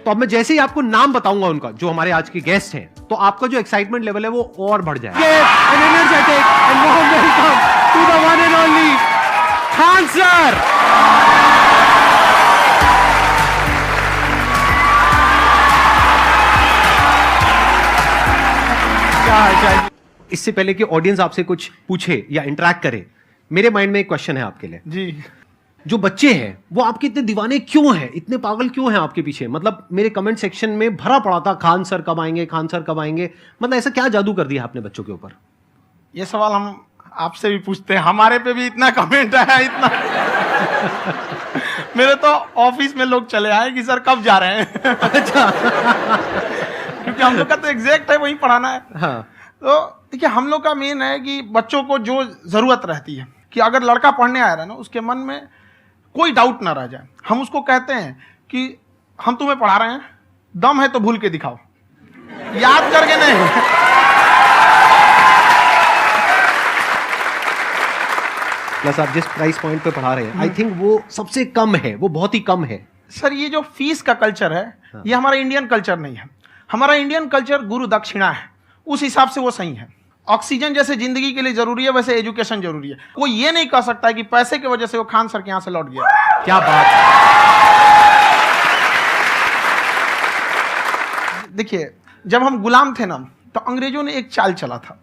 तो अब मैं जैसे ही आपको नाम बताऊंगा उनका, जो हमारे आज के गेस्ट हैं, तो आपका जो एक्साइटमेंट लेवल है वो और बढ़ जाएगा। खान सर। इससे पहले कि ऑडियंस आपसे कुछ पूछे या इंटरेक्ट करे, मेरे माइंड में एक क्वेश्चन है आपके लिए जी। जो बच्चे हैं वो आपके इतने दीवाने क्यों हैं, इतने पागल क्यों हैं आपके पीछे? मतलब मेरे कमेंट सेक्शन में भरा पड़ा था, खान सर कब आएंगे, खान सर कब आएंगे। मतलब ऐसा क्या जादू कर दिया आपने बच्चों के ऊपर? ये सवाल हम आपसे भी पूछते हैं, हमारे पे भी इतना कमेंट आया, इतना मेरे तो ऑफिस में लोग चले आए कि सर कब जा रहे हैं। अच्छा। क्योंकि हम लोग का तो एग्जैक्ट है वही पढ़ाना है। हाँ। तो देखिए हम लोग का मेन है कि बच्चों को जो जरूरत रहती है कि अगर लड़का पढ़ने आ रहा है ना, उसके मन में कोई डाउट ना रह जाए। हम उसको कहते हैं कि हम तुम्हें पढ़ा रहे हैं, दम है तो भूल के दिखाओ, याद करके नहीं। प्लस आप जिस प्राइस पॉइंट पे पढ़ा रहे हैं, आई थिंक वो सबसे कम है, वो बहुत ही कम है। सर ये जो फीस का कल्चर है, ये हमारा इंडियन कल्चर नहीं है। हमारा इंडियन कल्चर गुरु दक्षिणा है, उस हिसाब से वो सही है। ऑक्सीजन जैसे जिंदगी के लिए जरूरी है, वैसे एजुकेशन जरूरी है। कोई ये नहीं कह सकता है कि पैसे की वजह से वो खान सर के यहां से लौट गया। क्या बात है। देखिए जब हम गुलाम थे ना, तो अंग्रेजों ने एक चाल चला था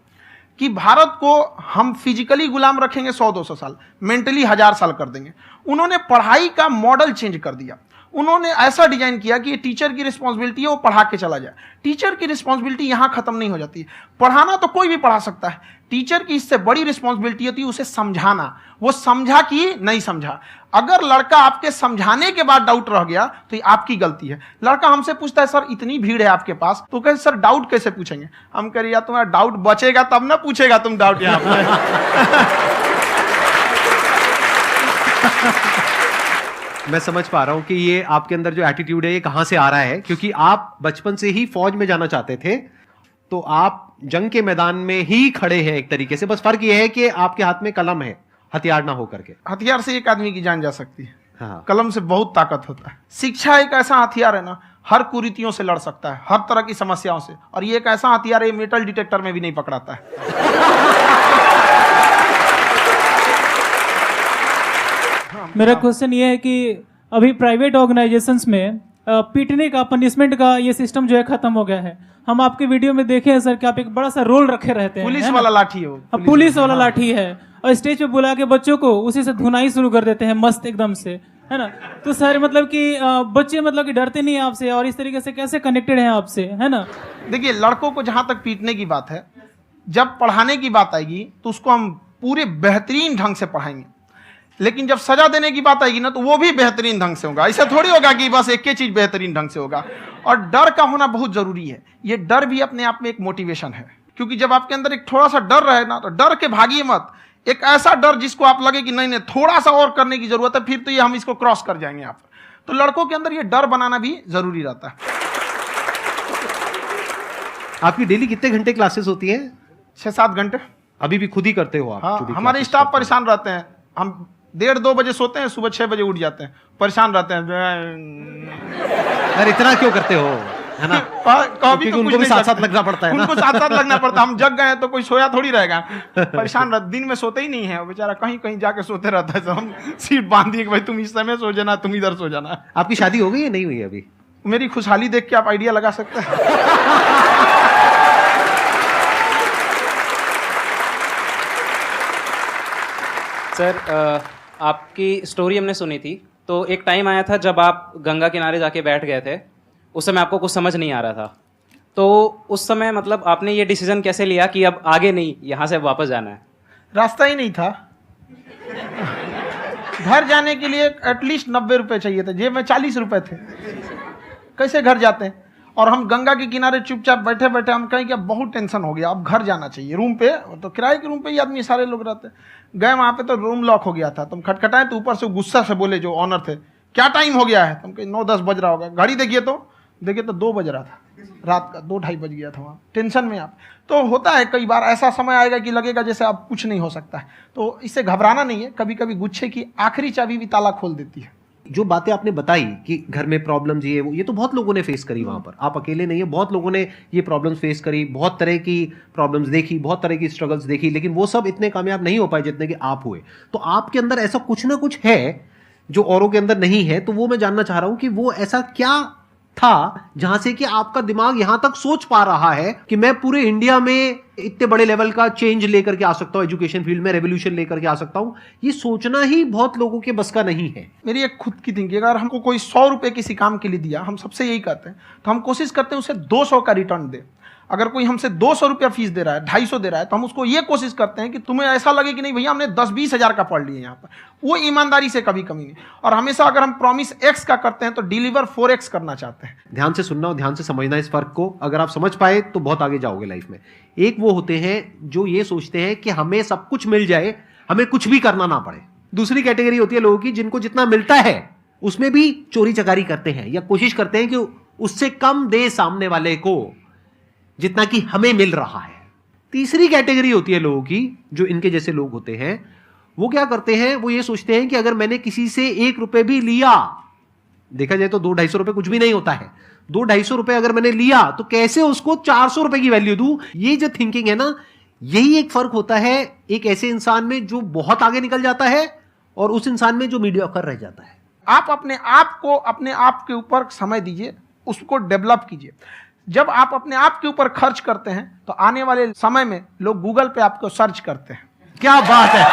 कि भारत को हम फिजिकली गुलाम रखेंगे 100-200 साल, मेंटली 1000 साल कर देंगे। उन्होंने पढ़ाई का मॉडल चेंज कर दिया। उन्होंने ऐसा डिजाइन किया कि ये टीचर की रिस्पॉन्सिबिलिटी है, वो पढ़ा के चला जाए। टीचर की रिस्पॉन्सिबिलिटी यहां खत्म नहीं हो जाती। पढ़ाना तो कोई भी पढ़ा सकता है, टीचर की इससे बड़ी रिस्पॉन्सिबिलिटी होती है उसे समझाना। वो समझा कि नहीं समझा। अगर लड़का आपके समझाने के बाद डाउट रह गया तो ये आपकी गलती है। लड़का हमसे पूछता है सर इतनी भीड़ है आपके पास, तो कहे सर डाउट कैसे पूछेंगे? हम कह रहे यार तुम्हारा डाउट बचेगा तब ना पूछेगा तुम डाउट यहाँ पे। मैं समझ पा रहा हूं कि ये आपके अंदर जो एटीट्यूड है ये कहां से आ रहा है, क्योंकि आप बचपन से ही फौज में जाना चाहते थे, तो आप जंग के मैदान में ही खड़े हैं एक तरीके से। बस फर्क ये है कि आपके हाथ में कलम है, हथियार ना हो करके। हथियार से एक आदमी की जान जा सकती है, हाँ। कलम से बहुत ताकत होता है। शिक्षा एक ऐसा हथियार है ना, हर कुरीतियों से लड़ सकता है, हर तरह की समस्याओं से। और ये एक ऐसा हथियार है, मेटल डिटेक्टर में भी नहीं पकड़ाता है। मेरा क्वेश्चन ये है कि अभी प्राइवेट ऑर्गेनाइजेशंस में पीटने का, पनिशमेंट का ये सिस्टम जो है खत्म हो गया है। हम आपके वीडियो में देखे हैं सर कि आप एक बड़ा सा रोल रखे रहते हैं, पुलिस वाला लाठी है वो, पुलिस वाला लाठी है, और स्टेज पे बुला के बच्चों को उसी से धुनाई शुरू कर देते हैं मस्त एकदम से, है ना। तो सर मतलब कि बच्चे मतलब कि डरते नहीं है आपसे, और इस तरीके से कैसे कनेक्टेड हैं आपसे, है ना? देखिए लड़कों को जहां तक पीटने की बात है, जब पढ़ाने की बात आएगी तो उसको हम पूरे बेहतरीन ढंग से पढ़ाएंगे। लेकिन जब सजा देने की बात आएगी ना, तो वो भी बेहतरीन ढंग से होगा। ऐसा थोड़ी होगा कि बस एक ही चीज बेहतरीन ढंग से होगा। और डर का होना बहुत जरूरी है। ये डर भी अपने आप में एक मोटिवेशन है, क्योंकि जब आपके अंदर एक थोड़ा सा डर रहे ना, तो डर के भागिए मत। एक ऐसा डर जिसको आप लगे कि नहीं नहीं थोड़ा सा और करने की जरूरत है, फिर तो ये हम इसको क्रॉस कर जाएंगे आप। तो लड़कों के अंदर ये डर बनाना भी जरूरी रहता है। आपकी डेली कितने घंटे क्लासेस होती है? 6-7 घंटे। अभी भी खुद ही करते हो आप? हाँ, हमारे स्टाफ परेशान रहते हैं। हम 1:30-2 बजे सोते हैं, सुबह 6 बजे उठ जाते हैं, परेशान रहते हैं। यार इतना क्यों करते हो, है ना? कभी तो उनको भी साथ साथ लगना पड़ता है ना? उनको साथ साथ लगना पड़ता है। हम जग गए हैं तो कोई सोया थोड़ी रहेगा, परेशान रहते। दिन में सोते ही नहीं है बेचारा, कहीं कहीं जाके सोते रहता है। हम सीट बांध दिए कि भाई तुम इस समय सो जाना, तुम इधर सो जाना। आपकी शादी हो गई है नहीं हुई है अभी? मेरी खुशहाली देख के आप आइडिया लगा सकते हैं। सर आपकी स्टोरी हमने सुनी थी, तो एक टाइम आया था जब आप गंगा किनारे जाके बैठ गए थे। उस समय आपको कुछ समझ नहीं आ रहा था, तो उस समय मतलब आपने ये डिसीजन कैसे लिया कि अब आगे नहीं, यहाँ से वापस जाना है? रास्ता ही नहीं था। घर जाने के लिए एटलीस्ट 90 रुपए चाहिए थे, जेब में 40 रुपए थे। कैसे घर जाते हैं? और हम गंगा के किनारे चुपचाप बैठे बैठे हम कहें कि अब बहुत टेंशन हो गया, अब घर जाना चाहिए। रूम पे, तो किराए के रूम पे ही आदमी सारे लोग रहते। गए वहाँ पे तो रूम लॉक हो गया था। तुम खटखटाए तो ऊपर से गुस्सा से बोले जो ऑनर थे, क्या टाइम हो गया है? तुम कहे 9-10 बज रहा होगा। घड़ी देखिए तो 2 बज रहा था रात का, 2-2:30 बज गया था। वहाँ टेंशन में आप तो होता है। कई बार ऐसा समय आएगा कि लगेगा जैसे अब कुछ नहीं हो सकता है, तो इससे घबराना नहीं है। कभी कभी गुच्छे की आखिरी चाबी भी ताला खोल देती है। जो बातें आपने बताई कि घर में प्रॉब्लम्स ये वो, ये तो बहुत लोगों ने फेस करी वहां पर, आप अकेले नहीं है, बहुत लोगों ने ये प्रॉब्लम्स फेस करी, बहुत तरह की प्रॉब्लम्स देखी, बहुत तरह की स्ट्रगल्स देखी, लेकिन वो सब इतने कामयाब नहीं हो पाए जितने कि आप हुए। तो आपके अंदर ऐसा कुछ ना कुछ है जो औरों के अंदर नहीं है, तो वो मैं जानना चाह रहा हूं कि वो ऐसा क्या था जहां से कि आपका दिमाग यहां तक सोच पा रहा है कि मैं पूरे इंडिया में इतने बड़े लेवल का चेंज लेकर के आ सकता हूं, एजुकेशन फील्ड में रेवोल्यूशन लेकर के आ सकता हूं। ये सोचना ही बहुत लोगों के बस का नहीं है। मेरी एक खुद की थिंकिंग, अगर हमको कोई 100 रुपए किसी काम के लिए दिया, हम सबसे यही कहते हैं, तो हम कोशिश करते हैं उसे 200 का रिटर्न दे। अगर कोई हमसे 200 रुपया फीस दे रहा है, 250 दे रहा है, तो हम उसको ये कोशिश करते हैं कि तुम्हें ऐसा लगे कि नहीं भैया हमने 10-20 हज़ार का पढ़ लिया यहाँ पर। वो ईमानदारी से कभी कमी नहीं। और हमेशा अगर हम प्रॉमिस एक्स का करते हैं तो डिलीवर 4x करना चाहते हैं। ध्यान से सुनना और ध्यान से समझना इस फर्क को, अगर आप समझ पाए तो बहुत आगे जाओगे लाइफ में। एक वो होते हैं जो ये सोचते हैं कि हमें सब कुछ मिल जाए, हमें कुछ भी करना ना पड़े। दूसरी कैटेगरी होती है लोगों की जिनको जितना मिलता है उसमें भी चोरी चकारी करते हैं या कोशिश करते हैं कि उससे कम दे सामने वाले को जितना कि हमें मिल रहा है। तीसरी कैटेगरी होती है लोगों की, जो इनके जैसे लोग होते हैं, वो क्या करते हैं, वो ये सोचते हैं कि अगर मैंने किसी से 1 रुपए भी लिया, देखा जाए तो 200-250 रुपए कुछ भी नहीं होता है, 200-250 रुपए अगर मैंने लिया तो कैसे उसको 400 रुपए की वैल्यू दूं। ये जो थिंकिंग है ना, यही एक फर्क होता है एक ऐसे इंसान में जो बहुत आगे निकल जाता है और उस इंसान में जो मीडियोकर रह जाता है। आप अपने आप के ऊपर समय दीजिए, उसको डेवलप कीजिए। जब आप अपने आप के ऊपर खर्च करते हैं तो आने वाले समय में लोग गूगल पे आपको सर्च करते हैं। क्या बात है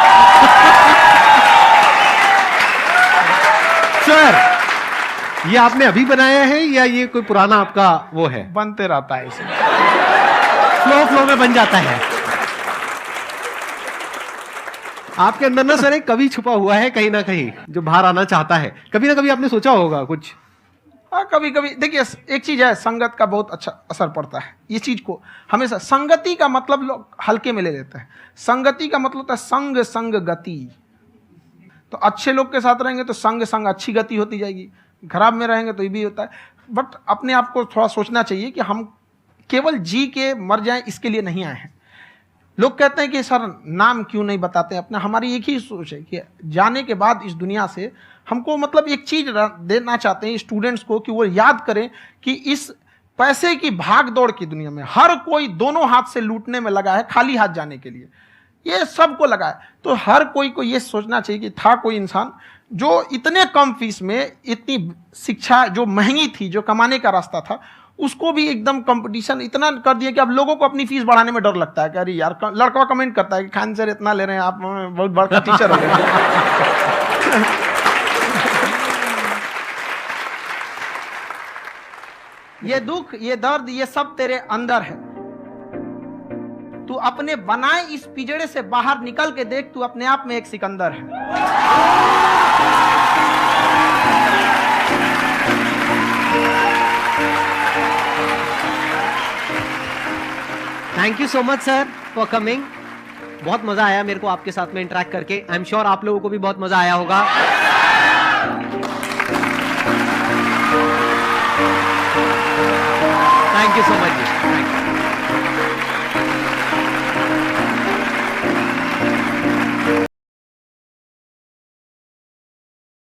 सर, ये आपने अभी बनाया है या ये कोई पुराना आपका वो है? बनते रहता है इसे, फ्लो में बन जाता है। आपके अंदर ना सर एक कवि छुपा हुआ है कहीं ना कहीं जो बाहर आना चाहता है। कभी ना कभी आपने सोचा होगा कुछ? हाँ, कभी कभी देखिए, एक चीज है, संगत का बहुत अच्छा असर पड़ता है। ये चीज को हमेशा, संगति का मतलब लोग हल्के में ले लेते हैं। संगति का मतलब होता है संग संग गति। तो अच्छे लोग के साथ रहेंगे तो संग संग अच्छी गति होती जाएगी, खराब में रहेंगे तो ये भी होता है। बट अपने आप को थोड़ा सोचना चाहिए कि हम केवल जी के मर जाएं इसके लिए नहीं आए हैं। लोग कहते हैं कि सर नाम क्यों नहीं बताते अपना। हमारी एक ही सोच है कि जाने के बाद इस दुनिया से हमको मतलब एक चीज देना चाहते हैं स्टूडेंट्स को, कि वो याद करें कि इस पैसे की भाग दौड़ की दुनिया में हर कोई दोनों हाथ से लूटने में लगा है, खाली हाथ जाने के लिए ये सबको लगा है। तो हर कोई को ये सोचना चाहिए कि था कोई इंसान जो इतने कम फीस में इतनी शिक्षा जो महंगी थी, जो कमाने का रास्ता था, उसको भी एकदम कंपटीशन इतना कर दिया कि अब लोगों को अपनी फीस बढ़ाने में डर लगता है कि अरे यार, लड़का कमेंट करता है कि खान सर इतना ले रहे हैं, आप बहुत बड़ा टीचर हो गए। ये दुख, ये दर्द, ये सब तेरे अंदर है। तू अपने बनाए इस पिंजड़े से बाहर निकल के देख, तू अपने आप में एक सिकंदर है। Thank you so much sir for coming. बहुत मजा आया मेरे को आपके साथ में इंटरेक्ट करके। आई एम श्योर आप लोगों को भी बहुत मजा आया होगा। Thank you so much ji, thank you.